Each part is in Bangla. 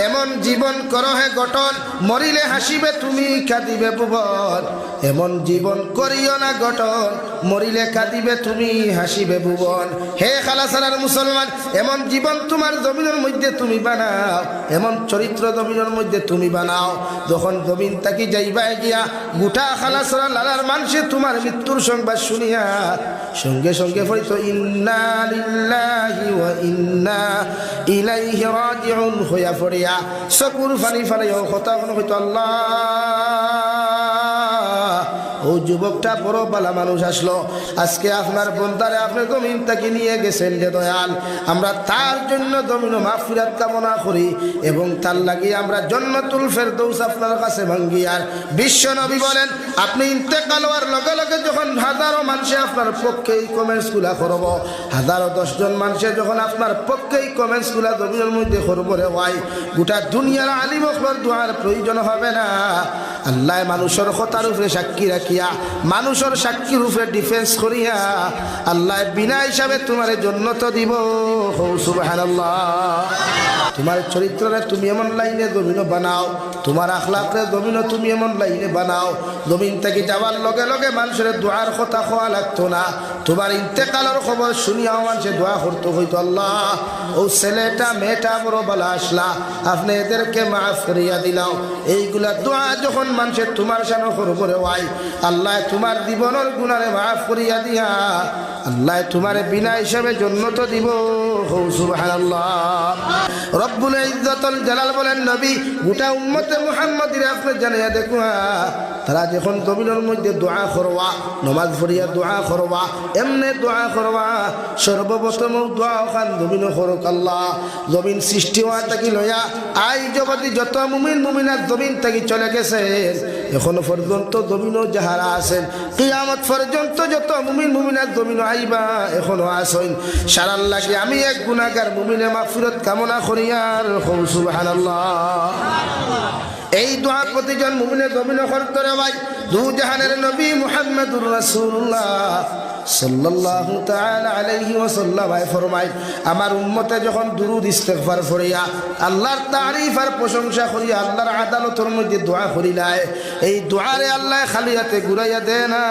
এমন জীবন করো হে গঠন মরিলে হাসিবে তুমি কাঁদিবে ভুবন এমন জীবন করিও না গঠন মরিলে কাঁদিবে তুমি হাসিবে ভুবন হে খালাসারার মুসলমান এমন জীবন তোমার জমিনের মধ্যে তুমি বানাও এমন চরিত্র জমিনের মধ্যে তুমি বানাও যখন জমিন তাকি যাইবা গিয়া গোটা খালাসারা লালার মানুষে তোমার মৃত্যুর সংবাদ শুনিয়া সঙ্গে সঙ্গে হয়তো ইন্না লিল্লাহি ওয়া ইন্না ইলাইহি রাজিউন হইয়া পড়িয়া চকুর ফানি ফানিও কথা হয়তো আল্লাহ ও যুবকটা বড় বালা মানুষ আসলো আজকে আপনার বন্দারে আপনি জমিন থেকে নিয়ে গেছেন যে দয়াল আমরা তার জন্য জমিন মাগফিরাত কামনা করি এবং তার লাগি আমরা জান্নাতুল ফেরদৌস আপনার কাছে ভাঙ্গি আর বিশ্ব নবী বলেন আপনি ইন্তেকাল হওয়ার লগে লগে যখন হাজারো মানুষে আপনার পক্ষে কমেন্টস গুলা করব হাজারো 10 জন মানুষে যখন আপনার পক্ষে কমেন্টস গুলা জমিনের মধ্যে করব রে ভাই গোটা দুনিয়ার আলিম ওখর দুয়ার প্রয়োজন হবে না আল্লাহ মানুষের কথার উপরে সাক্ষী রাখিয়া মানুষের সাক্ষীর উপরে ডিফেন্স করিয়া আল্লাহ বিনা হিসাবে তোমার জান্নাত দিব সুবহানাল্লাহ তোমার চরিত্রে তুমি এমন লাইনে জমিন বানাও তোমার আখলাকে জমিন তুমি এমন লাইনে বানাও জমিন থেকে যাওয়ার লগে লগে মানুষের দোয়ার কথা খোয়া লাগতো না তোমার ইন্তেকালের খবর শুনিয়া মানুষে দোয়া করতে হইতো আল্লাহ ও ছেলেটা মেয়েটা বড় বালা আসলা আপনি এদেরকে মাফ করিয়া দিলাও এইগুলা দোয়া যখন মানুষের তোমার সামনে করবরে ওয়াই আল্লাহ তোমার জীবনের গুনারে মাফ করিয়া দিয়া আল্লাহ তোমার বিনা হিসাবে জান্নাত দিব সুবহানাল্লাহ রব্বুল ইজ্জতুল জালাল বলেন নবী গোটা উম্মতে মুহাম্মাদির আপনি জানিয়া দেখুন তারা যখন জমিনের মধ্যে দোয়া করবা নামাজ পড়িয়া দোয়া করবা এমনি দোয়া করবা সর্বপ্রথম দোয়া খান জমিন করুক আল্লাহ জমিন সৃষ্টি হওয়া থাকি লইয়া আই জগতি যত মুমিন মুমিনাত জমিন থেকে চলে গেছে এখনো পর্যন্ত জমিনও যাহারা আছেন কিয়ামত পর্যন্ত যত মুমিন মুমিনাত জমিন আইবা এখনো আসেন সারার লাগে আমি এক গুনাহগার মুমিনে মাগফিরাত কামনা করি আর সুবহানাল্লাহ এই দোয়া প্রতিজন মুমিনের জমিন করতে রে ভাই দু জাহানের নবী মুহাম্মদুর রাসূলুল্লাহ সাল্লাল্লাহু তাআলা আলাইহি ওয়াসাল্লাম ফরমায় আমার উম্মতে যখন দুরূদ ইস্তিগফার করিয়া আল্লাহর তারিফ আর প্রশংসা করিয়া আল্লাহর আদালতের মধ্যে দোয়া করিলায় এই দোয়ারে আল্লাহ খালি হাতে ঘুরাইয়া দেয় না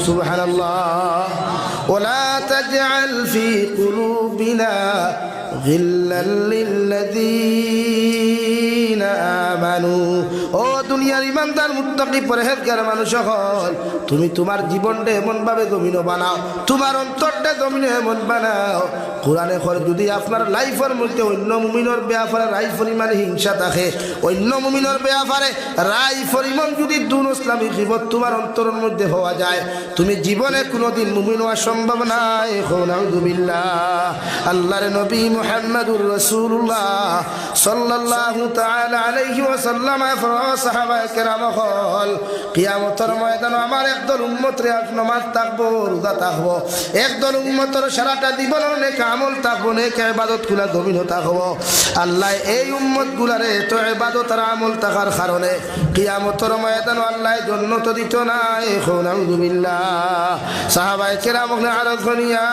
সুবহানাল্লাহ ওয়ালা তাজআল ফি কুলুবিনা গিল্লাল লিল্লাযীনা আমানু ও দুনিয়ার ইমানদার মুত্তাকি পরহেজগার মানুষ হল তুমি তোমার জীবনটা এমন ভাবে জমিন বানাও তোমার অন্তরটা জমিন এমন বানাও কোরআনে কর যদি আপনার লাইফের মধ্যে অন্য মুমিনের ব্যাপারে রাই পরিমাণ হিংসা থাকে অন্য মুমিনের ব্যাপারে রাই পরিমাণ যদি দুন ইসলামী জীবন তোমার অন্তরের মধ্যে হওয়া যায় তুমি জীবনে কোনোদিন মুমিন হওয়া সম্ভব নাই নাউযুবিল্লাহ আল্লাহর নবী মুহাম্মদুর রাসূলুল্লাহ সাল্লাল্লাহু তাআলা আলাইহি ওয়াসাল্লাম সাহাবায়ে কেরাম হল কিয়ামতের ময়দানে আমার একদল উম্মত রে নামাজ থাকবো রোজা থাকবো একদল উম্মতের সারাটা জীবনের নেক আমল থাকবো নেক ইবাদত গুলা জমিন থাকবো আল্লাহ এই উম্মত গুলারে তো ইবাদত আর আমল থাকার কারণে কিয়ামতের ময়দানে আল্লাহ জান্নাত দিত না নাউযুবিল্লাহ সাহাবায়ে কেরাম আরজ করিয়া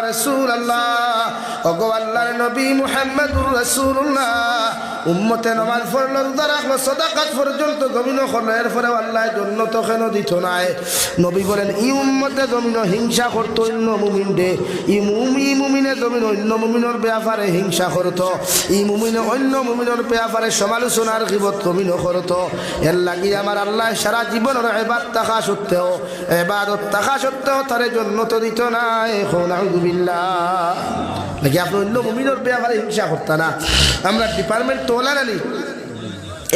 রাসূলুল্লাহ ওগো আল্লাহর নবী মুহাম্মদুর রাসূলুল্লাহ উম্মতে নামাজ পড়লো রোজা রাখলো সাদাকাত পর্যন্ত জমিন করলো এরপরে আল্লাহ জান্নাত কেন দিত না নবী বলেন এই উম্মতে জমিন হিংসা করতো অন্য মুমিনদের এই মুমিনে জমিন অন্য মুমিনের ব্যাপারে হিংসা করতো এই মুমিনে অন্য মুমিনের ব্যাপারে সমালোচনার গীবত জমিন করতো এর লাগি আমার আল্লাহ সারা জীবনের ইবাদত থাকা সত্ত্বেও তারে জান্নাত দিত না নাউযুবিল্লাহ নাকি আপনি অন্য মুমিনের ব্যাপারে হিংসা করতা না আমরা ডিপার্টমেন্ট তোলা নানি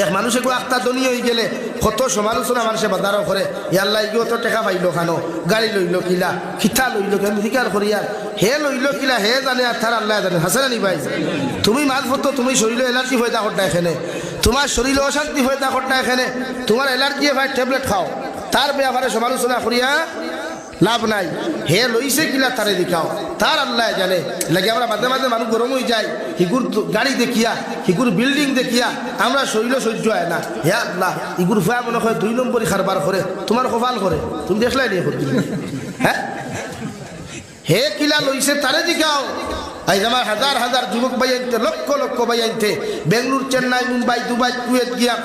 এক মানুষে গো আখতা দুনিয়া হয়ে গেলে কত সমালোচনা মানুষে বাজারও করে আল্লাহ ইগো তো টাকা পাইলো খানো গাড়ি লইলো কিলা খিতা লইলো কেন স্বীকার করি আর হে লইলো কিলা হে জানে আর তার আল্লাহ জানে হাসানি ভাই তুমি মাছ পড়তো তুমি শরীরে এলার্জি হয়ে থাকো না এখানে তোমার শরীরে অশান্তি হয়ে থাকো না এখানে তোমার এলার্জি ভাই ট্যাবলেট খাও তার ব্যাপারে সমালোচনা করিয়া লাভ নাই হে লইছে কিলা তারে দেখাও তার আল্লাহ জানে লাগে আমরা মাঝে মাঝে মানুষ গরম হয়ে যায় হিগুর গাড়ি দেখিয়া হিগুর বিল্ডিং দেখিয়া আমরা শরীর সহ্য হয় না হে আল্লাহ ইগুর ভয়া মনে হয় 2 নম্বরই খারবার করে তোমার কপাল করে তুমি দেখলাই নিয়ে হ্যাঁ হে কিলা লইছে তারে দেখাও আজ আমার হাজার হাজার যুবক ভাই আনতে, লক্ষ লক্ষ ভাই আনতে বেঙ্গলুর, চেন্নাই, মুম্বাই, দুবাই, কুয়েত গিয়া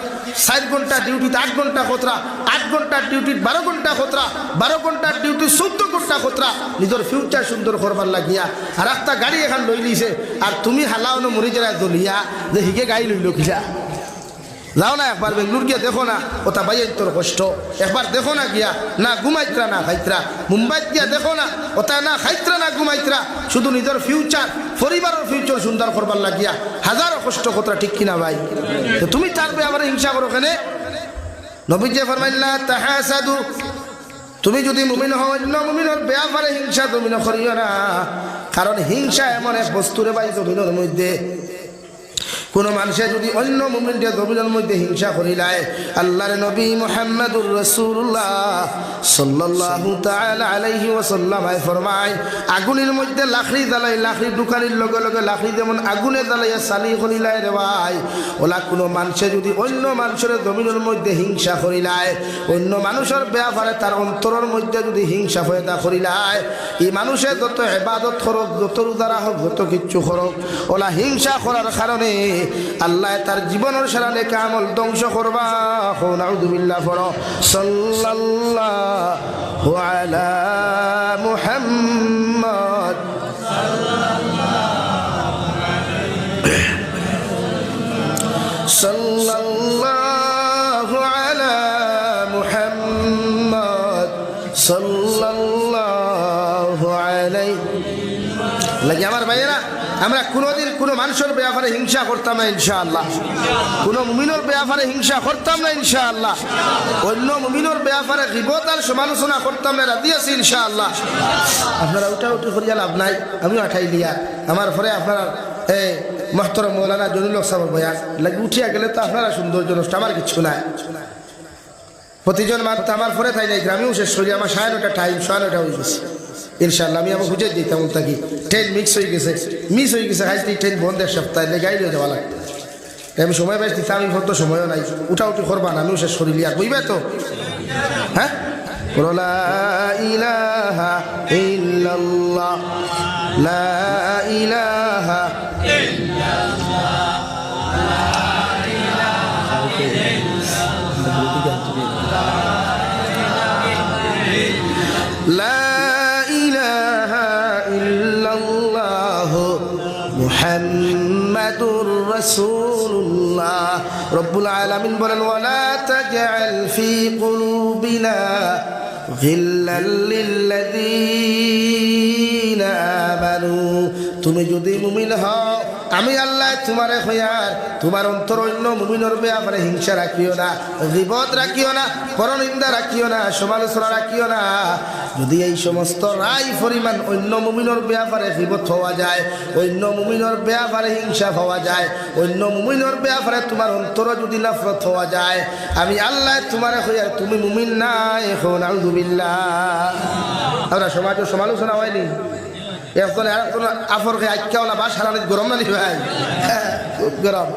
4 ঘন্টা ডিউটিতে 8 ঘন্টা খতরা, 8 ঘন্টার ডিউটি 12 ঘন্টা খতরা, 12 ঘন্টার ডিউটি 14 ঘন্টা খতরা, নিজের ফিউচার সুন্দর করবার লাগিয়া আর একটা গাড়ি এখন লই লিছে। আর তুমি হালাওনো মরি জেলা দলিয়া যে হিকে গাড়ি লইল কিলা। যাও না একবার বেঙ্গলুর গিয়া দেখো না, ওটা ভাই তোর কষ্ট একবার দেখো না গিয়া, না ঘুমাইত্রা না খাইত্রা। মুম্বাইত গিয়া দেখো না, ওটা না খাইত্রা না ঘুমাইত্রা, শুধু নিজের ফিউচার, পরিবারের ফিউচার সুন্দর করবার লাগিয়া হাজারো কষ্ট কতটা, ঠিক কিনা ভাই? তো তুমি তারপরে আমার হিংসা করো কেন? নবীজি ফরমাইলা তাহাসাদু, তুমি যদি মুমিন হও অন্য মুমিনের ব্যাপারে হিংসা তুমি করিও না। কারণ হিংসা এমন এক বস্তুরে ভাই জমিনের মধ্যে, কোন মানুষে যদি অন্য মুমিনদের জমিনের মধ্যে হিংসা করিলায়, আল্লাহর নবী মুহাম্মদুর রাসূলুল্লাহ সাল্লাল্লাহু তাআলা আলাইহি ওয়াসাল্লাম ফরমায়, আগুনের মধ্যে লাকড়ি জ্বালাই, লাকড়ি দোকানের লগে লগে লাকড়ি যেমন আগুনে জ্বালাইয়া সালি করিলায় রে ভাই, ওলা কোনো মানুষে যদি অন্য মানুষের জমিনের মধ্যে হিংসা করিলায়, অন্য মানুষের ব্যাপারে তার অন্তরের মধ্যে যদি হিংসা পয়দা করিলায়, এই মানুষের যত ইবাদত করুক, যত রোজা রাখুক, যত কিচ্ছু করুক, ওলা হিংসা করার কারণে আল্লাহ তার জীবনের সারা নেক আমল ধ্বংস করবা। নাউযুবিল্লাহ। পড়ো সাল্লাল্লাহু আলা মুহাম্মদ সাল্লাল্লাহু আলা মুহাম্মদ সাল্লাল্লাহু আলাইহি। লাগে আমার ভাইয়েরা, আমরা কোনোদিন কোনো মানুষের ব্যাপারে হিংসা করতাম না ইনশাআল্লাহ, কোনো মুমিনের ব্যাপারে হিংসা করতাম না ইনশাআল্লাহ, অন্য মুমিনের ব্যাপারে গীবত আর সমালোচনা করতাম না, রাজি আছি ইনশাআল্লাহ। আপনারা উঠা উঠি করিয়া লাভ নাই, আমি আঠাই দিয়া আমার পরে আপনারা মোহতরম মৌলানা জলিল হক সাহেব ভাইয়া লাগে উঠিয়া গেলে তো আপনারা সৌন্দর্য নষ্ট, আমার কিছু নাই। প্রতিজন মাত্র আমার পরে তাই নাই, গ্রামেও শেষ করি, আমার 9:30 টাইম, 9:30 হয়ে গেছে ইনশাআল্লাহ। আমি আবার বুঝে দিতাম থাকি, ট্রেন মিস হয়ে গেছে হাইতে ট্রেন বন্ধ এক সপ্তাহ, গাড়ি লয়ে যাওয়া লাগবে। আমি সময় পাইছি, আমি ভদ্র সময়ও নাই, উঠা উঠি করবা না, আমিও শেষ করি লিয়া, বুঝবে তো? হ্যাঁ, লা ইলাহা ইল্লাল্লাহ, লা ইলাহা ইল্লাল্লাহ, লা মুহাম্মাদুর রাসূলুল্লাহ। রব্বুল আলামিন বলেন, ওয়ালা তাজআল ফি কুলুবিনা গিল্লাল লিল্লাযীনা আমানু, তুমি যদি মুমিন হও আমি আল্লাহ তোমারে হইয়ার তোমার অন্তর অন্য মুমিনের ব্যাপারে হিংসা রাখিও না, গীবত রাখিও না, পরনিন্দা রাখিও না, সমালোচনা রাখিও না। যদি এই সমস্ত রায় পরিমাণ অন্য মুমিনের ব্যাপারে গীবত হওয়া যায়, অন্য মুমিনের ব্যাপারে হিংসা হওয়া যায়, অন্য মুমিনের ব্যাপারে তোমার অন্তর যদি নফরত হওয়া যায়, আমি আল্লাহ তোমারে হইয়ার তুমি মুমিন না। এখন আলহামদুলিল্লাহ আমরা সমাজের সমালোচনা হয়নি, এখন আফরকে আইকাওলা বা সারানিত গরম না নি ভাই, খুব গরম।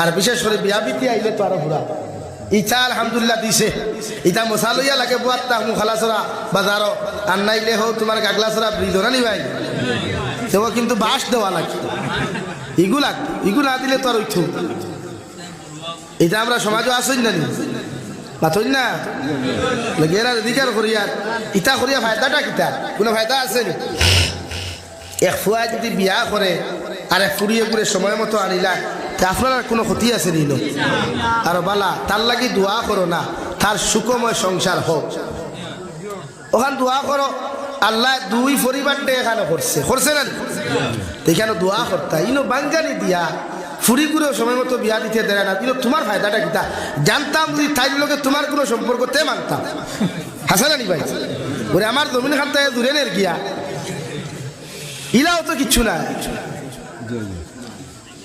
আর বিশেষ করে বিয়া বিতি আইলে তো আরো পুরা ইটা আলহামদুলিল্লাহ দিছে, ইটা মশা লইয়া লাগে বুয়াত্তা মুখালা চড়া বাজারও, আর নাইলে হোক তোমার গাগলা চড়া ব্রিজ না নি ভাই, তো কিন্তু বাস দেওয়া লাগে, ইগু না দিলে তো আর উঠু। এটা আমরা সমাজও আসই না নি পাথর না এরা অধিকার করিয়ার ইটা করিয়া ফায়দাটা কিতা, কোনো ফায়দা আছে নি? এক ফুয়া যদি বিয়া করে আর এক ফুরিয়ে ঘুরে সময় মতো আনিলা, তা আপনার কোনো ক্ষতি আছে নিল? আর বালা তার লাগি দোয়া করো না, তার সুখময় সংসার হোক, ওখান দোয়া করো। আল্লাহ দুই পরিবারটা এখানে করছে না, এখানে দোয়া করতা ইনো বাঙ্গানি দিয়া ফুরি ঘুরে সময় মতো বিয়া দিতে দেয় না, কিন্তু তোমার ফায়দাটা কিতা? জানতাম যদি তাই লোকে তোমার কোনো সম্পর্ক তে মানতাম, হাসা জানি ভাই, ওরে আমার জমিন খান থেকে দূরে নের গিয়া ইলাও তো কিচ্ছু না,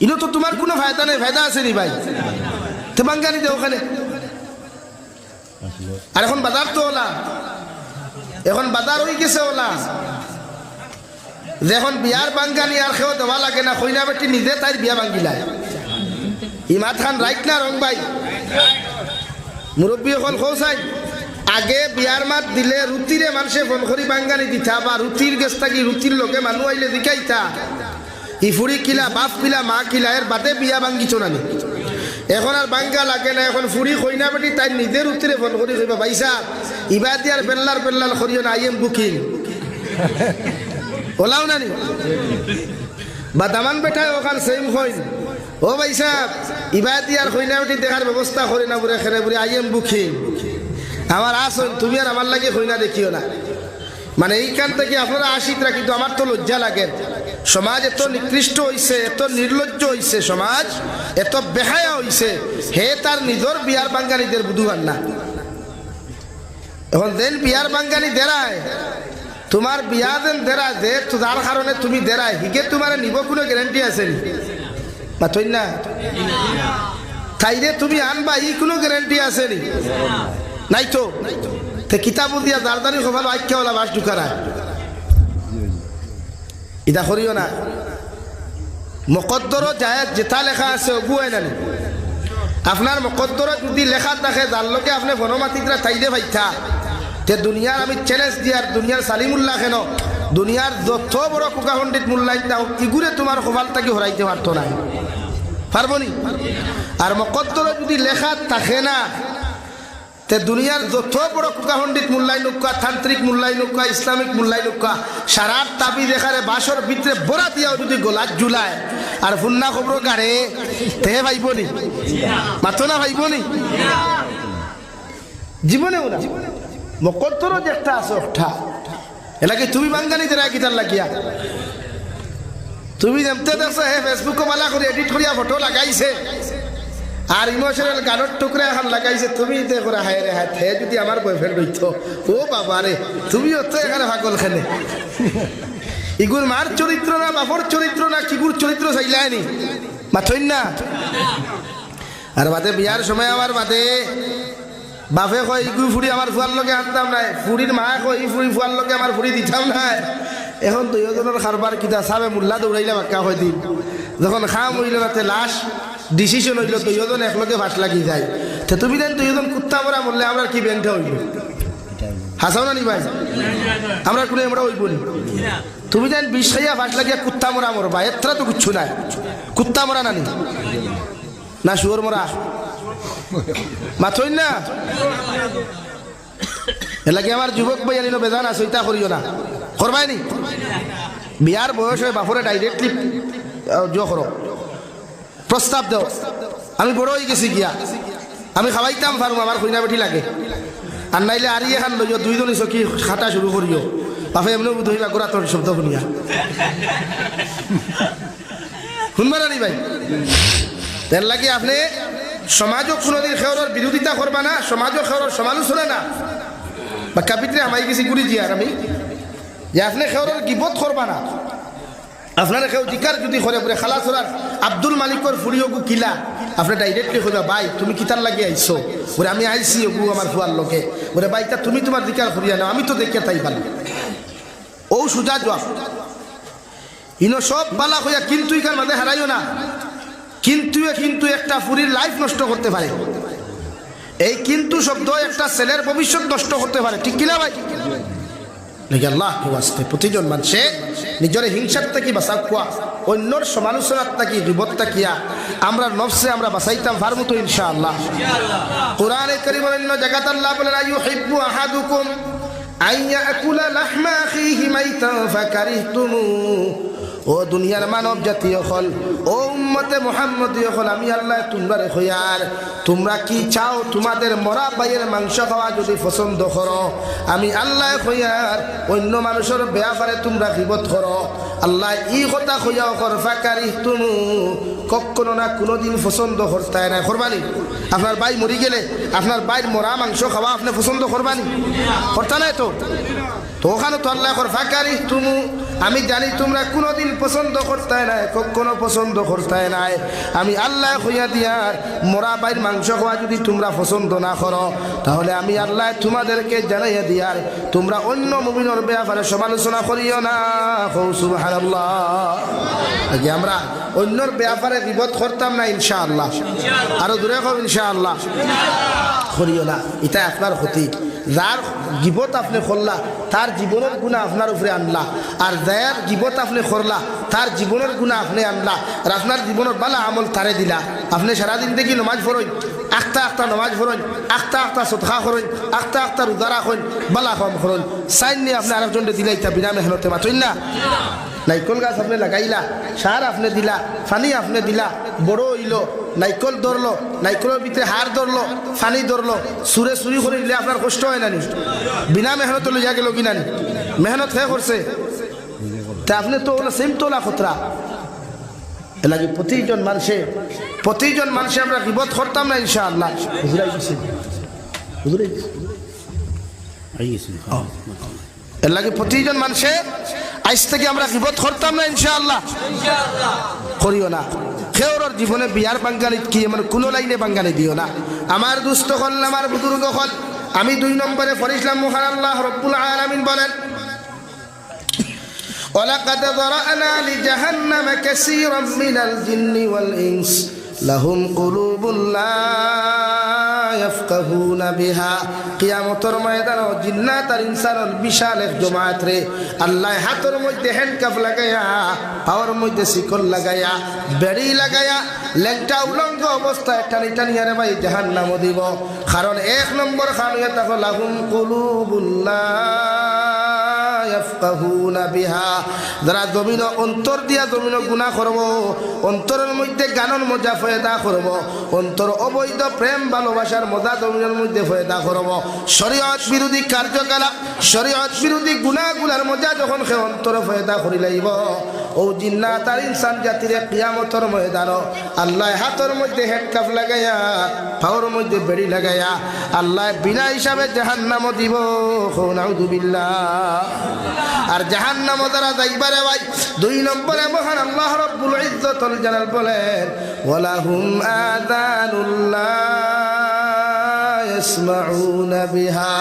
ইনো তো তোমার কোনো ফায়দা নেই, ফায়দা আছে নি ভাই? তো বাঙ্গানি দে ওখানে। আর এখন বাজার তো ওলা, এখন বাজার হয়ে গেছে ওলা, যখন বিয়ার বাঙ্গানি আর খেয়েও দেওয়া লাগে না, কইনা বেটি নিজে তাই বিয়া বাঙ্গিলায়। ইমাদ খান রাইট না রং ভাই? মুরব্বী এখন খোঁচাই আগে বিয়ার মাত দিলে রুটিরে মানুষে ফোন করি বাঙ্গানি দিতা, বা রুটির গেছ থাকি রুটির লোকে মানুষ আইলে দিকাইতা, ইফুরি কিলা বাপ কিলা মা কিলা এর বাদে বিয়া ভাঙ্গিছ নানি এখন আর বাঙ্গা লাগে না এখন ফুরি কইনা বেটি তাই নিজের উত্তরে ফোন করি কইবা ভাই সাহেব ইবাদ দিয়ার বেল্লার বেল্লার করিও না আই এম বুকিং ওলাও নানি বা দামান বেটায় ওখান সেম কইন ও ভাই সাহেব ইবাদ দিয়ার কইনা বেটি দেখার ব্যবস্থা করি না বলে খেলে বলে আই এম বুকিং আমার আসন তুমি আর আমার লাগে কইনা দেখিও না মানে এইখান থেকে আপনারা আশিকরা কিন্তু আমার তো লজ্জা লাগে সমাজ এত নিকৃষ্ট হইছে এত নির্লজ্জ হইছে সমাজ এত বেহায়া হইছে হে তার নিজর বিয়ার বাঙ্গালীদের বুধুয়ার না এখন দেন বিয়ার বাঙ্গালী দেরায় তোমার বিয়া দেন দেরায় দে তো যার কারণে তুমি দেরায় হিগে তোমার নিব কোনো গ্যারান্টি আছে বা তুই না তাইরে তুমি আনবা ই কোনো গ্যারান্টি আছে নি নাই তো কিতাব দিয়া দারদারি সবাই আখ্যা হলা বাস ঢুকারা ইটা করিও না মকদ্দর যায় যেটা লেখা আছে অগুয়াই নানি আপনার মকদ্দর যদি লেখা থাকে যার লোকে আপনি বনমাতিকরা তাইলে ভাইতা তে দুনিয়ার আমি চ্যালেঞ্জ দিয়ার দুনিয়ার সালিমুল্লাহ কেন দুনিয়ার যত বড় কুকা পণ্ডিত মূল্যায়ন দাও ইগুরে তোমার কপাল তাকে হরাইতে পারতো না পারবো নি আর মকদ্দর যদি লেখা থাকে না তে দুনিয়ার যত বড় কুকা পণ্ডিত মূল্যায়ন নুকা তান্ত্রিক মূল্যায়ন নুকা ইসলামিক মূল্যায়ন নুকা সারার তাবি দেখারে বাসর ভিতরে বড়া দিয়াও যদি গোলাত জুলায় আর ফুন্না খবর গাড়ে তে ভাইব নি মাথো না ভাইব নি জীবনেও না মকদ্দর যে একটা আছে ওঠা এলাকে তুমি বাঙ্গালীদের কিতার লাগিয়া তুমি যেমতে দেখছো হে ফেসবুকে মালা করে এডিট করিয়া ফটো লাগাইছে আর ইমোশনাল গানের টুকরা এখন লাগাইছে তুমি দেখো হায় রে হায় হে যদি আমার বয়ফ্রেন্ড হইতো ও বাবা রে তুমিও তো এখানে পাগল খেলে ইগুর মার চরিত্র না বাপর চরিত্র না কিগুর চরিত্র চাইলায়নি মাথইন না আর বাদে বিয়ার সময় আমার বাদে বাপে কয় ইগু ফুড়ি আমার ফুয়ার লগে আনতাম নাই ফুড়ির মা কয় ই ফুড়ি ফুয়ার লগে আমার ফুড়ি দিতাম নাই এখন দুইজনের খারবার কিতা সাবে মুল্লা দৌড়াইলে বাক্কা হয় দিন যখন খাম হইল রাতে লাশ ডিসিশন হইল দুইজন একলগে ভাস লাগি যায় তো তুমি দেন দুইজন কুত্তা মরা মরলে আমরা কি ব্যাংকটা হইব হাসাও না নি ভাই আমরা কোনো আমরা হইব নি তুমি দেন বিষ খাইয়া ভাস লাগিয়া কুত্তা মরা মরবা এতটা তো কিচ্ছু নাই কুত্তা মরা নানি না শুয়োর মরা মাথইন না এলাকি আমার যুবক ভাই আনিল বেজান আছে ওইটা করিও না করবাই নি বিয়ার বয়স হয়ে বাপরে ডাইরেক্টলি জো করো প্রস্তাব দাও আমি বড় হয়ে গেছি গিয়া আমি খাওয়াইতাম পারবো আমার খুঁজনা বেঠি লাগে আর নাইলে আর এখান লইও দুইজনই চকি খাটা শুরু করিও বাপে এমনি ধরিবা গোড়া তোর শব্দ শুনিয়া শুনবা না নি ভাই তেন লাগে আপনি সমাজও কোনোদিন খেওয়ার বিরোধিতা করবা না সমাজও খেওয়ার সমালোচনা না বা কাপিত্রে আমাই গেছি ঘুরি দিয়ার আমি যে আপনি খেওয়ার গিবত করবা না আপনারা কেউ জিকার যদি করে পরে খালা চোরার আব্দুল মালিকর ফুড়িওগু কিলা আপনি ডাইরেক্টলি কইবা ভাই তুমি কিতার লাগে আইছো বলে আমি আইছি ওগু আমার ফুয়ার লোকে বলে ভাই তা তুমি তোমার জিকার করিয়া নাও আমি তো দেখিয়া তাই পারি ও সুজা জবাব ইনো সব বালা হইয়া কিন্তু ইকার মাঝে হারাইও না কিন্তু একটা ফুরির লাইফ নষ্ট করতে পারে এই কিন্তু শব্দ একটা ছেলের ভবিষ্যৎ নষ্ট করতে পারে ঠিক কিনা ভাই নাকি আল্লাহ ওয়াস্তে প্রতিজন মানুষে নিজের হিংসার থেকে বাঁচাও কোয়া অন্যর সমালোচনার থেকে বিপদটা কিয়া আমরা নফসে আমরা বাঁচাইতাম পারবো তো ইনশাআল্লাহ কোরআনে কারীমের অন্য জায়গাতে আল্লাহ বলেন আইয়ুহিব্বু আহাদুকুম আইয়াকুলা লাহমা আখিহি মাইতান ফাকারিহতুমু ও দুনিয়ার মানব জাতীয় হল ও উম্মতে মুহাম্মদীয় হল আমি আল্লাহ তোমরা রেখো আর তোমরা কি চাও তোমাদের মরা ভাইয়ের মাংস খাওয়া যদি পছন্দ করো আমি আল্লাহ কইয়ার অন্য মানুষের ব্যাপারে তোমরা গীবত করো আল্লাহ ই কথা কইয়াও কর ফাকারি তুমু কখনো না কোনোদিন পছন্দ করতে না করবানি আপনার ভাই মরি গেলে আপনার ভাইয়ের মরা মাংস খাওয়া আপনি পছন্দ করবানি করতে নাই তো ওখানে তো আল্লাহ কর ফাকারি তুমু আমি জানি তোমরা কোনোদিন পছন্দ করতে নাই কখনো পছন্দ করতে নাই আমি আল্লাহ কইয়া দিয়ার মরা বাইর মাংস খাওয়া যদি তোমরা পছন্দ না করো তাহলে আমি আল্লাহ তোমাদেরকে জানাইয়া দিয়ার তোমরা অন্য মুমিনের ব্যাপারে সমালোচনা করিও না সুবহানাল্লাহ আগে আমরা অন্যর ব্যাপারে বিপদ করতাম না ইনশাআল্লাহ আরো দূরে কর ইনশাআল্লাহ করিও না এটা আপনার ক্ষতি যার গিবত আপনি করলা তার জীবনের গুনাহ আপনার উপরে আনলা, আর যার গিবত আপনি করলা তার জীবনের গুনাহ আপনি আনলা, আর আপনার জীবনের বালা আমল তারে দিলা। আপনি সারাদিন দেখি নমাজ পড়েন, আখতা আখতা নমাজ পড়েন, আখতা আখতা সদকা করেন, আখতা আখতা রোজা রাখেন, বালা কম করেন, সাইন নিয়ে আপনি আরেকজনকে দিলাইতা বিনা মেহনতে মাতইন না। নাইকল গাছ আপনি লাগাইলা, সার আপনি দিলা, ফানি আপনি দিলা, বড় হইল, নাইকল ধরলো, নাইকলের ভিতরে হার ধরলো, ফানি ধরলো, সুরে চুরি করে নিলে আপনার কষ্ট হয় না নি? বিনা মেহনত লইয়া গেল কিনা নি? মেহনত হে করছে তা আপনি তো ওলা সেম তোলা খতরা। এলাকি প্রতিজন মানুষে আমরা গিবত করতাম না ইনশাআল্লাহ। এর লাগে প্রতিজন মানুষে আজ থেকে আমরা গিবত করতাম না ইনশাআল্লাহ, করিও না। কেউর জীবনে বিয়ার বাঙ্গালি কি মানে কোনো লাইনে বাঙ্গালি দিও না। আমার দুস্থ হল, আমার বুজুর্গ হল, আমি 2 নম্বরে পড়িলাম মহান আল্লাহ রব্বুল আলামিন বলেন, ওয়ালাকাদ যারানা লিজাহান্নামা কাসীরাম মিনাল জিন্নি ওয়াল ইনস লাহুম কুলুবুন লা ইয়াফকাহুনা বিহা। কিয়ামতের ময়দানে জিন্নাত আর ইনসানের বিশাল এক জমায়েত রে আল্লাহ হাতের মধ্যে হ্যান্ডকাফ লাগাইয়া, পাওয়ার মধ্যে শিকল লাগাইয়া, বেড়ি লাগাইয়া, লেংটা উলঙ্গ অবস্থায় টানি টানি আরে ভাই জাহান্নামে দিব। কারণ 1 নম্বর খানিয়া তাকো লাহুম কুলুবুন লা ইয়াফকাহুনা বিহা। যারা জমিন অন্তর দিয়া জমিন গুনাহ করব, অন্তরের মধ্যে গানের মজা ফয়দা করব, অন্তর অবৈধ প্রেম ভালোবাসার মজা জমিনের মধ্যে ফয়দা করব, শরীয়ত বিরোধী কার্যকলাপ, শরীয়ত বিরোধী গুনাহগুলোর মজা যখন সে অন্তর ফয়দা করি লাইব, ও জিন্নাত আর ইনসান জাতির কিয়ামতের ময়দান আল্লাহ হাতের মধ্যে হ্যান্ডকাফ লাগাইয়া, পাওয়ার মধ্যে বেড়ি লাগাইয়া আল্লাহ বিনা হিসাবে জাহান্নামে দিব। নাউযুবিল্লাহ। আর জাহান্নামে যারা যাইবারে ভাই 2 নম্বরে মহান আল্লাহ রব্বুল ইজ্জতুল জালাল বলেন, ওয়ালাহুম আযানুল্লাহ ইয়াসমাউনা বিহা।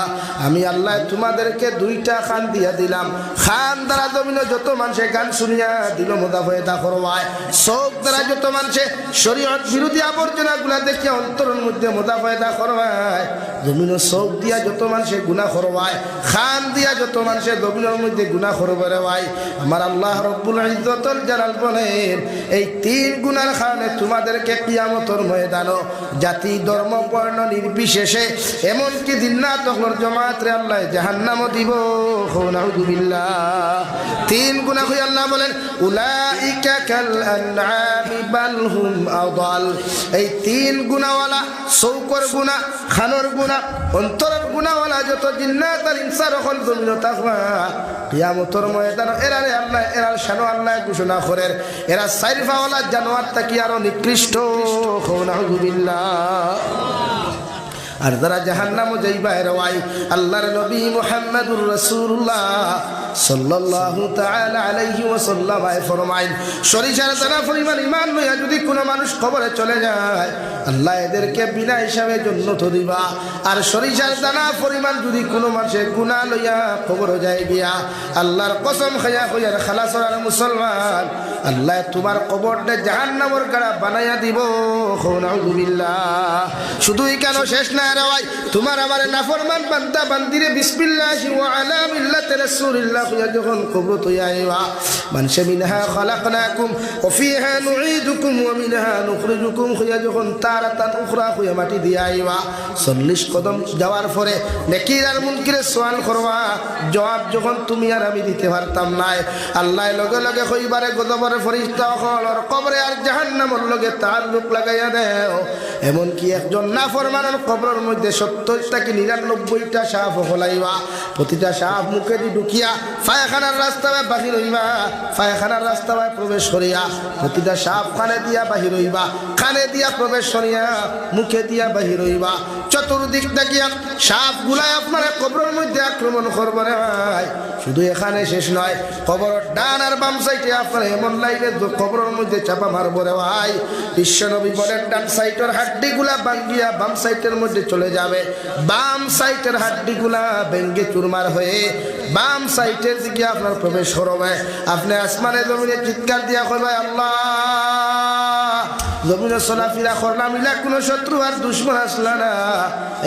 আমি আল্লাহ তোমাদেরকে 2টা কান দিয়া দিলাম। কান দ্বারা জমিনে যত মানুষে গান শুনিয়া দিল মোদা ফয়দা করবায়, চোখ দ্বারা যত মানুষে শরীয়ত বিরোধী আবর্জনাগুলা দেখিয়া অন্তরের মধ্যে মোদা ফয়দা করবায়, জমিনের চোখ দিয়া যত মানুষে গুনাহ করবায়, কান দিয়া যত মানুষে জমিনের মধ্যে গুনাহ করবে ভাই, আমার আল্লাহ রব্বুল ইজ্জতুল জালাল বলেন, এই 3 গুনার কারণে তোমাদেরকে কিয়ামতের ময়দানে জাতি ধর্ম বর্ণ নির্বিশেষে এমনকি জিন্নাত ওয়াল জামাত রে আল্লাহ জাহান্নামে দিব। নাউযুবিল্লাহ। 3 গুনাহ হই আল্লাহ বলেন, উলাইকা কাল আনআমি বাল হুম আদাল। এই 3 গুনাহওয়ালা, চৌকর গুনাহ, খানর গুনাহ, অন্তরের গুনাহওয়ালা যত জিন্নাত আর ইনসান হল জমিন তাকওয়া কিয়ামতের ময়দানে এরা রে আল্লাহ এরা শান আল্লাহ ঘোষণা করেন, এরা সাইরফাওয়ালা জানোয়ার থেকে আরো নিকৃষ্ট। নাউযুবিল্লাহ। আর যারা জাহান্নামে যাইবা এরা ওই আল্লাহর নবী মুহাম্মদুর রাসূলুল্লাহ সাল্লাল্লাহু তাআলা আলাইহি ওয়াসাল্লাম ফরমাইন, সরিষার দানা পরিমাণ ঈমান লইয়া যদি কোনো মানুষ কবরে চলে যায় আল্লাহ এদেরকে বিনা হিসাবে জান্নাত দিবা। আর সরিষার দানা পরিমাণ যদি কোনো মানুষে গুনাহ লইয়া কবরে যায় গিয়া আল্লাহর কসম খায়া কইয়া খালাস আর মুসলমান আল্লাহ তোমার কবরটা জাহান্নামের গাড়া বানাইয়া দিব। নাউযুবিল্লাহ। শুধুই কেন শেষ না রে ভাই, তোমার আমার নাফরমান বান্দা বান্দিরে বিসমিল্লাহি ওয়া আলা মিল্লাতি রাসূলিল্লাহ যখন কবর তৈরি আইবা, মানশা মিনহা খালাকনাকুম ওয়া ফিহা নুঈদুকুম ওয়া মিনহা নুখরিজুকুম খুয়া যখন তারাতান উখরা খুয়া মাটি দিয়া আইবা, 40 কদম যাওয়ার পরে নেকির আর মুনকিরের সওয়াল করবা, জবাব যখন তুমি আর আমি দিতে পারতাম না, আল্লাহ লগে লগে কইবারে গজবের ফেরেশতা হলর কবরে আর জাহান্নামের লগে তাআল্লুক লাগাইয়া দেও। এমন কি একজন নাফরমানের কবরের মধ্যে 70 থেকে 99টা সাপ হলাইবা, প্রতিটা সাপ মুখে দি ঢুকিয়া পায়খানার রাস্তায় বাহির হইবা, পায়খানার রাস্তায় প্রবেশ করিয়া প্রতিটা সাপ কানে দিয়া বাহির হইবা, কানে দিয়া প্রবেশ করিয়া মুখে দিয়া বাহির হইবা। চতুর্দিক দেখিয়া সাপ গুলাই আপনার কবরের মধ্যে আক্রমণ করবে না। শুধু এখানে শেষ নয়, কবরের ডান আর বাম সাইডে আপনার এমন লাইনে কবরের মধ্যে চাপা মারবো রে ভাই। বিশ্বনবী বলেন ডান সাইডের হাড্ডিগুলা ভাঙ্গিয়া বাম সাইডের মধ্যে চলে যাবে, বাম সাইডের হাড্ডিগুলা ভেঙ্গে চুরমার হয়ে বাম সাইডের দিকে আপনার প্রবেশ করবে। আপনি আসমানে জমিনে চিৎকার দিয়া কইবে, আল্লাহ জমিনে চলাফেরা করলাম, ইলা কোনো শত্রু আর দুশ্মন আসলা না।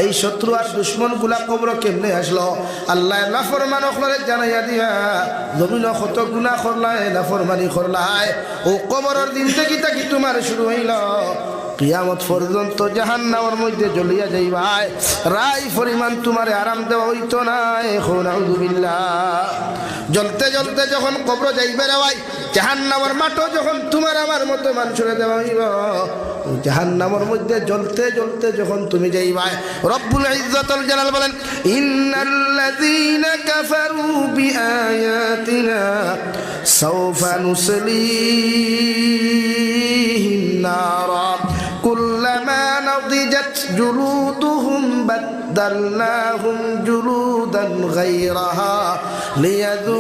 এই শত্রু আর দুশ্মন গুলা কবর কেমনে আসলো? আল্লাহ নাফরমান অখলারে জানাইয়া দিয়া জমিন কত গুনাহ করলায়, নাফরমানি করলায়, ও কবরের দিন থেকে তাকি তোমার শুরু হইল কিয়ামত পর্যন্ত জাহান্নামের মধ্যে জ্বলিয়া যাইবাই। রাই পরিমাণ তোমারে আরাম দেওয়া হইতো না। এখন আউযুবিল্লাহ, জ্বলতে জ্বলতে যখন কবর যাইবে রে ভাই, জাহান্নামের মাঠও যখন তোমার আমার মতো মানুষরে দেওয়া হইব, জাহান্নামের মধ্যে জ্বলতে জ্বলতে যখন তুমি যাইবাই, রব্বুল ইজ্জতুল জালাল বলেন, ইন্নাল্লাযীনা কাফারু বিআয়াতিনা সাওফা নুসলিহিম নারা কুল্লামা নাদিজাত জুলুদুহুম বাদদালনাহুম জুলুদান গায়রাহা লিয়াযুকুল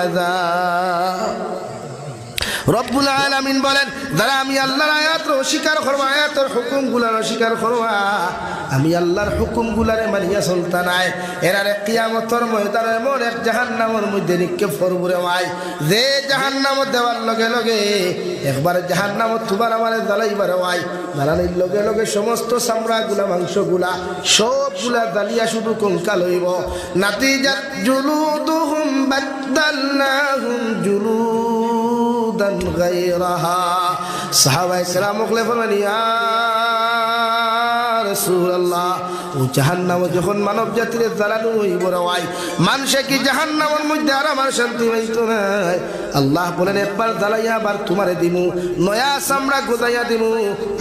আযাব। রব্বুল আলামিন বলেন, যারা আমি আল্লাহর আয়াত অস্বীকার করবা, আয়াতের হুকুমগুলার অস্বীকার করবা, আমি আল্লাহর হুকুমগুলারে মানিয়া চলতা নাই, এরারে কিয়ামতের ময়দানে এমন এক জাহান্নামের মধ্যে নিক্ষেপ করব রে ভাই, যে জাহান্নামত দেওয়ার লগে লগে একবার জাহান্নামত তোমার আমার জ্বালাইবার ভাই, জ্বালানির লগে লগে সমস্ত চামড়াগুলা মাংসগুলা সবগুলা জ্বালিয়া শুধু কঙ্কাল হইব। নাতিজাত জুলুদুহুম বাদদালনাহুম জুলুদান গায়রাহা। সাহাবায়ে কেরাম বলে ফরমান, ইয়া রাসূলুল্লাহ, ও জাহান্নামে যখন মানব জাতির জ্বালানো হইব রে ভাই, মানুষে কি জাহান্নামের মধ্যে আর আমার শান্তি পাইতো না? আল্লাহ বলেন, একবার জ্বালাইয়া আবার তোমারে দিমু, নয়া চামড়া গোজাইয়া দিমু,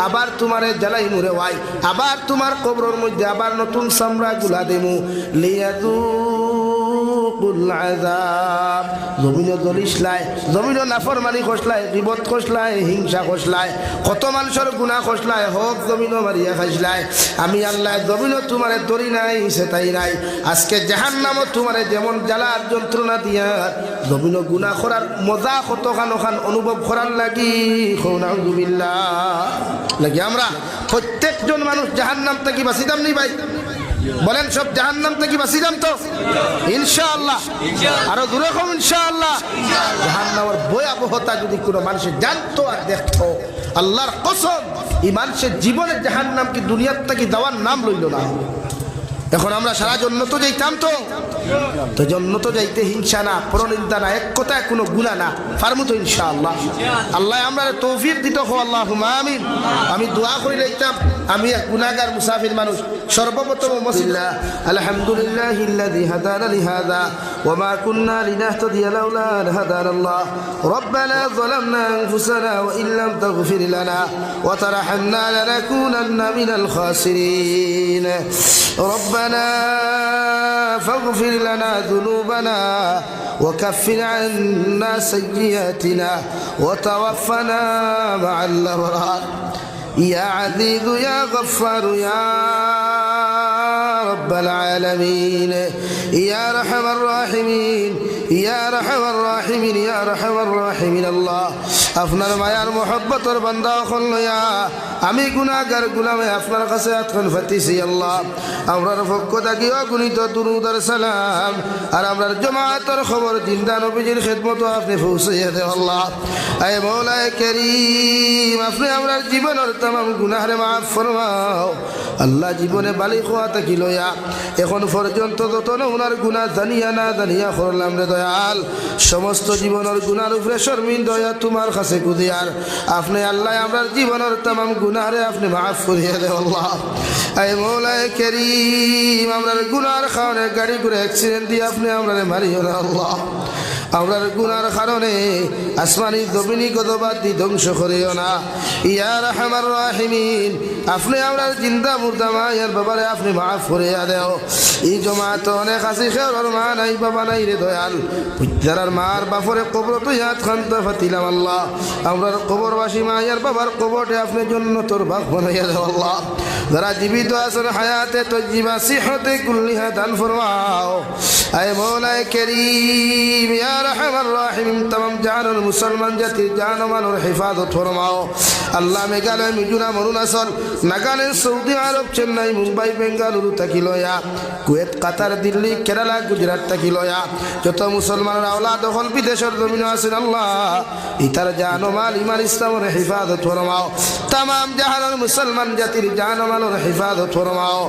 আবার তোমারে জ্বালাইমু রে ভাই, আবার তোমার কবরের মধ্যে আবার নতুন চামড়া গুলা দিমু, লিয়াযুকুল আযাব। জমিনও জ্বলিসলাই, জমিনও নাফরমানি খসলাই, গীবত খসলাই, হিংসা খসলাই, কত মানুষের গুনাহ খসলাই, হক জমিনও মারিয়া খাইসলাই। আমি আল্লাহ জমিনও তোমারে ধরি নাই, সেটাই নাই। আজকে জাহান্নামও তোমারে যেমন জ্বালার যন্ত্রণা দিয়া জমিনও গুনাহ করার মজা কতখান ওখান অনুভব করার লাগি, নাউযুবিল্লাহ, লাগি আমরা প্রত্যেকজন মানুষ জাহান্নাম থেকে বাঁচিতাম নি ভাই? বলেন, সব জাহান্নাম থেকে বাঁচিতাম তো ইনশাআল্লাহ? আরো দূরে কম ইনশাআল্লাহ। জাহান্নামের ভয়াবহতা যদি কোনো মানুষের জানতো আর দেখতো, আল্লাহর কসম, এই মানুষের জীবনে জাহান্নাম কি দুনিয়ার থেকে দেওয়ার নাম লইল না। এখন আমরা সারা জন্নত যাইতাম তো জন্নত যাইতে হিংসা না, পরনিন্দা না, এক কথায় কোনো গুনাহ না, পারমু তো ইনশাআল্লাহ। আল্লাহ আমরা তৌফিক দিত, আল্লাহুম্মা আমিন। আমি দোয়া করে লইতাম, আমি এক গুনাহগার মুসাফির মানুষ। সর্বপ্রথম মসজিদা আলহামদুলিল্লাহিল্লাযী হাদানা লিহাযা ওয়া মা কুন্না লিনাহতাদিয়া লাউলা আন হাদানাল্লাহ রব্বানা যালামনা আনফুসানা ওয়া ইল্লাম তাগফির লানা ওয়া তারহামনা লানাকুনান্না মিনাল খাসিরিন রব্বানা ফাগফির লানা যুনুবানা ওয়া কাফির আন্না সাইয়্যাতিনা ওয়া তাওয়াফানা মা'আল আবরার ইয়া আযীযু ইয়া গফফারু ইয়া رب العالمين يا أرحم الراحمين يا أرحم الراحمين يا أرحم الراحمين الله আপনার মায়ার মহব্বতের বান্দা হইয়া আমি গুনাহগার গোলামে আপনার কাছে আতখান ফাতিছি আল্লাহ। আমরার পক্ষ থেকে অগণিত দুরূদ আর সালাম আর আমরার জামাতের খবর জিন্দা নবীজির খিদমত আপনি পৌঁছাইয়া দেন আল্লাহ। আয় মওলায়ে কারীম, আপনি আমরার জীবনের तमाम গুনাহরে মাফ ফরমাও আল্লাহ। জীবনে বালিগ হওয়া থেকে লইয়া এখন পর্যন্ত যত ওনার গুনাহ জানিয়া না জানিয়া করলাম রে দয়াল, সমস্ত জীবনের গুনার উপরে শর্মিন্দা হইয়া তোমার কাছে কুদিয়ার আপনি আল্লাহ আমরার জীবনের तमाम গুনাহরে আপনি মাফ করিয়া দেন আল্লাহ। আয় মওলায়ে কারীম, আমরার গুনার কারণে গাড়ি করে অ্যাক্সিডেন্ট দিয়ে আপনি আমরারে মারিও না আল্লাহ। আমরার গুনার কারণে আসমানি জমিনি গজবাদ দি ধ্বংস করিও না ইয়া রাহমার রাহিমিন। আপনি আমরার জিন্দা মুর্দা মায়ের বাবারে আপনি মাফ করিয়া দেও। এই জমাত অনেক আসি খেওর মা নাই বাবা নাই রে দয়াল, যারার মার বাপরে কবর তো ইয়াদ খান্তা ফাতিলাম আল্লাহ। আমরার কবরবাসী মায়ের বাবার কবরটে আপনি জান্নাতের বাগ বানাইয়া দেও আল্লাহ। যারা জীবিত আছেন হায়াতে তজ্জিবা সিহতে কুল্লিহা দান ফরমাও। আয় মওলায়ে কারীম ইয়া রাহমার রাহিম, तमाम জাহানের মুসলমান জাতির জান ও মালের হেফাজত ফরমাও আল্লাহ। মেঘালয়, মিজোরাম, অরুণাচল নাগাল্যান্ড, সৌদি আরব, চেন্নাই, মুম্বাই, বেঙ্গালুরু থাকি লয়া, কুয়েত, কাতার, দিল্লি, কেরালা, গুজরাট থাকি লয়া যত মুসলমানের আওলাদ দখল বিদেশের জমিন আছেন আল্লাহ ইতার জান ও মাল ইমান ইসলামের হিফাজত ফরমাও। তাম জাহানের মুসলমান জাতির জান ও মালের হিফাজত ফরমাও।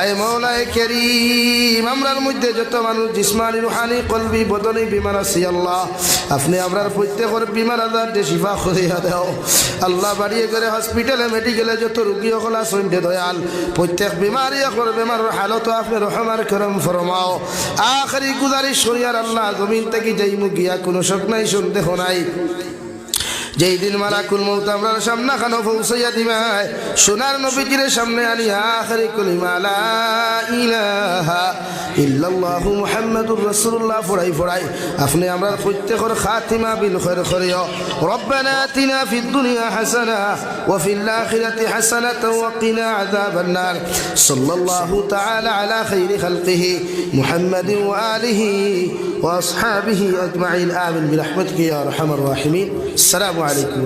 আয় মওলায়ে কারীম, আমরার মধ্যে যত মানুষ জিসমানি, রুহানি, কলবি, বদনি বিমার আছে আল্লাহ, আপনি আমরার প্রত্যেকের বিমার আজার দিয়ে শিফা করিয়া দাও আল্লাহ। বাড়িয়ে করে হসপিটালে, মেডিকেলে যত রোগী হল আসুন দয়াল, প্রত্যেক বিমারি এখন বেমারের হালত আপনি রহমার করম ফরমাও। আখরি গুজারিশ করিয়ার আল্লাহ, জমিন থেকে যেই মুগিয়া কোনো শোক নাই, সন্দেহ নাই, যেই দিন মালাকুল মউত আমরার সামনে খানো পৌঁছাইয়া দিবাই, সোনার নবীজির সামনে আনি আখরি কলিমা লা ইলাহা ইল্লাল্লাহু মুহাম্মাদুর রাসূলুল্লাহ ফড়াই ফড়াই আপনি আমরার প্রত্যেকের খাতিমা বিল খায়র করিও। রব্বানা আতিনা ফিদ দুনিয়া হাসানা ওয়া ফিল আখিরাতি হাসানাতাও ওয়া কিনা আযাবান নার। সাল্লাল্লাহু তাআলা আলা খায়রি খালকিহি মুহাম্মাদিন ওয়া আলিহি ওয়া আসহাবিহি আজমাইন। আমিন বিরহমাতিকা ইয়া আরহামার রাহিমিন। আসসালামু আলাইকুম।